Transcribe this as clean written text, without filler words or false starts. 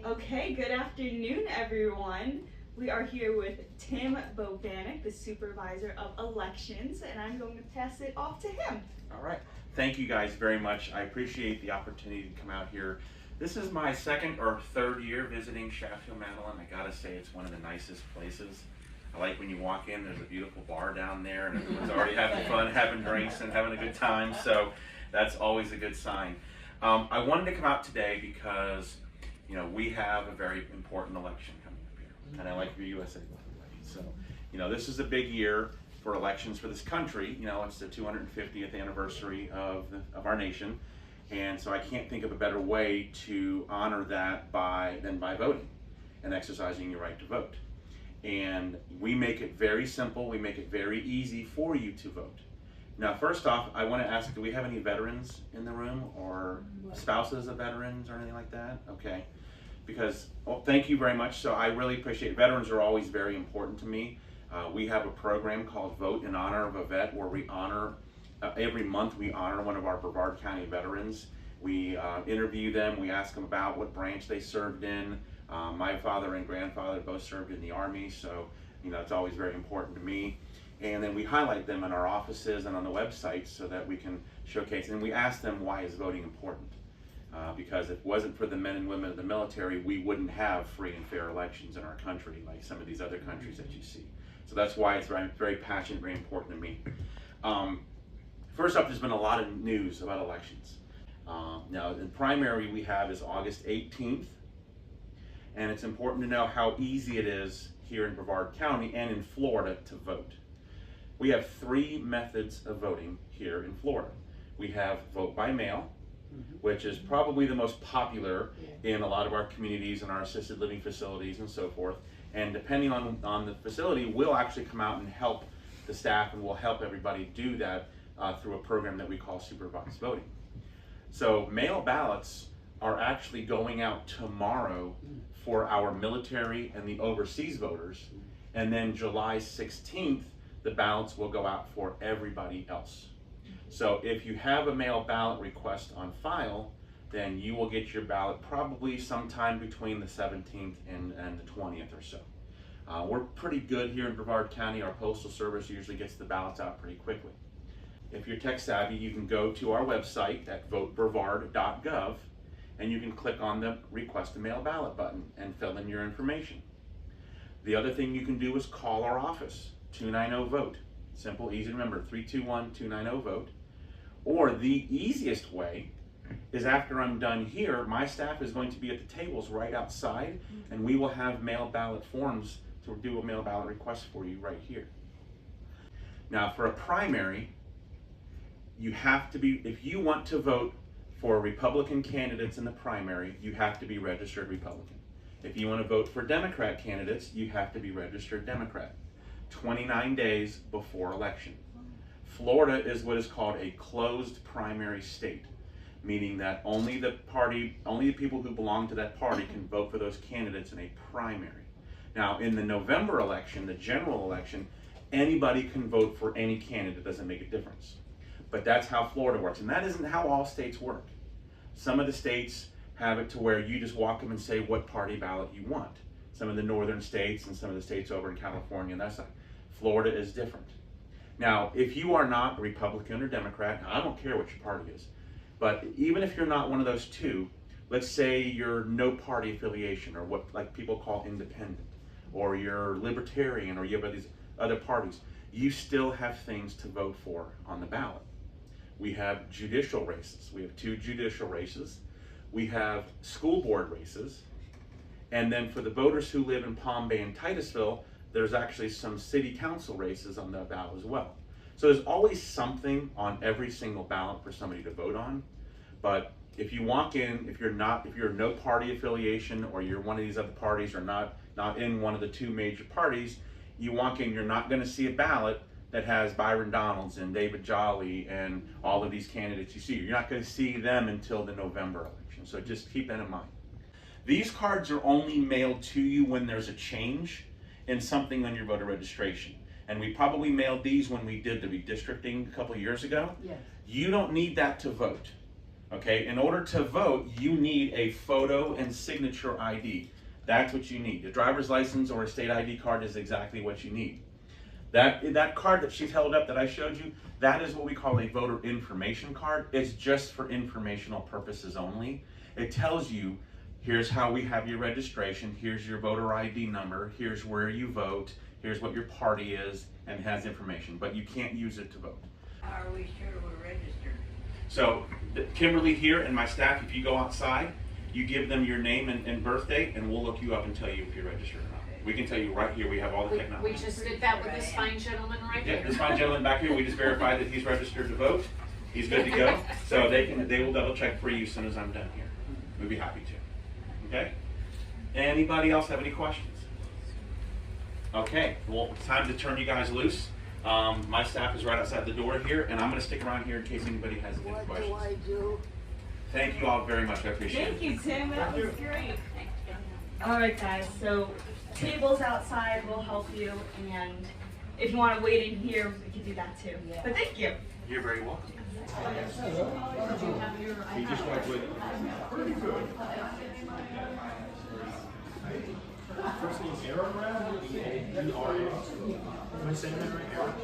Okay, good afternoon, everyone. We are here with Tim Bobanek, the Supervisor of Elections, and I'm going to pass it off to him. All right. Thank you guys very much. I appreciate the opportunity to come out here. This is my second or third year visiting Chateau Madeleine. I gotta say, it's one of the nicest places. I like when you walk in, there's a beautiful bar down there, and everyone's already having fun, having drinks, and having a good time, so that's always a good sign. I wanted to come out today because, you know, we have a very important election coming up here, and I like your USA flag. So, you know, this is a big year for elections for this country. You know, it's the 250th anniversary of our nation, and so I can't think of a better way to honor that than by voting and exercising your right to vote. And we make it very simple. We make it very easy for you to vote. Now, first off, I want to ask, do we have any veterans in the room or spouses of veterans or anything like that? Okay. Because, well, thank you very much. So I really appreciate it. Veterans are always very important to me. We have a program called Vote in Honor of a Vet, where we honor, every month we honor one of our Brevard County veterans. We interview them, we ask them about what branch they served in. My father and grandfather both served in the Army, so you know it's always very important to me. And then we highlight them in our offices and on the website so that we can showcase, and we ask them why is voting important. Because if it wasn't for the men and women of the military, we wouldn't have free and fair elections in our country like some of these other countries that you see. So that's why it's very, very passionate, very important to me. First up, there's been a lot of news about elections. Now, the primary we have is August 18th, and it's important to know how easy it is here in Brevard County and in Florida to vote. We have three methods of voting here in Florida. We have vote by mail, which is probably the most popular in a lot of our communities and our assisted living facilities and so forth. And depending on the facility, we'll actually come out and help the staff, and we'll help everybody do that through a program that we call supervised voting. So mail ballots are actually going out tomorrow for our military and the overseas voters, and then July 16th, the ballots will go out for everybody else. So if you have a mail ballot request on file, then you will get your ballot probably sometime between the 17th and the 20th or so. We're pretty good here in Brevard County. Our postal service usually gets the ballots out pretty quickly. If you're tech savvy, you can go to our website at votebrevard.gov, and you can click on the request a mail ballot button and fill in your information. The other thing you can do is call our office, 290-VOTE. Simple, easy to remember, 321-290-VOTE. Or the easiest way is after I'm done here, my staff is going to be at the tables right outside, and we will have mail ballot forms to do a mail ballot request for you right here. Now, for a primary, you have to be, if you want to vote for Republican candidates in the primary, you have to be registered Republican. If you want to vote for Democrat candidates, you have to be registered Democrat 29 days before election. Florida is what is called a closed primary state, meaning that only the people who belong to that party can vote for those candidates in a primary. Now, in the November election, the general election, anybody can vote for any candidate. It doesn't make a difference. But that's how Florida works, and that isn't how all states work. Some of the states have it to where you just walk up and say what party ballot you want. Some of the northern states and some of the states over in California and that side. Florida is different. Now, if you are not a Republican or Democrat, I don't care what your party is, but even if you're not one of those two, let's say you're no party affiliation, or what like people call independent, or you're libertarian, or you have these other parties, you still have things to vote for on the ballot. We have judicial races. We have 2 judicial races. We have school board races. And then for the voters who live in Palm Bay and Titusville, there's actually some city council races on the ballot as well. So there's always something on every single ballot for somebody to vote on. But if you walk in, if you're no party affiliation, or you're one of these other parties, or not in one of the 2 major parties, you walk in, you're not going to see a ballot that has Byron Donalds and David Jolly and all of these candidates you see. You're not going to see them until the November election. So just keep that in mind. These cards are only mailed to you when there's a change in something on your voter registration. And we probably mailed these when we did the redistricting a couple of years ago. Yes. You don't need that to vote. Okay, in order to vote, you need a photo and signature ID. That's what you need. A driver's license or a state ID card is exactly what you need. That card that she's held up that I showed you, that is what we call a voter information card. It's just for informational purposes only. It tells you, here's how we have your registration, here's your voter ID number, here's where you vote, here's what your party is, and it has information, but you can't use it to vote. How are we sure we're registered? So Kimberly here and my staff, if you go outside, you give them your name and birth date, and we'll look you up and tell you if you're registered or not. We can tell you right here, we have all the technology. We just did that with this fine gentleman right here. Yeah, this fine gentleman back here, we just verified that he's registered to vote. He's good to go. So they will double check for you as soon as I'm done here. We'd be happy to. Okay? Anybody else have any questions? Okay, well, it's time to turn you guys loose. My staff is right outside the door here, and I'm going to stick around here in case anybody has any questions. What do I do? Thank you all very much. I appreciate it. Thank you, Tim. That was great. All right, guys. So tables outside will help you, and if you want to wait in here, we can do that too. But thank you. You're very welcome. He just graduated. First name Aaron Brown, E-A-U-R-A. Am I saying that right, Aaron?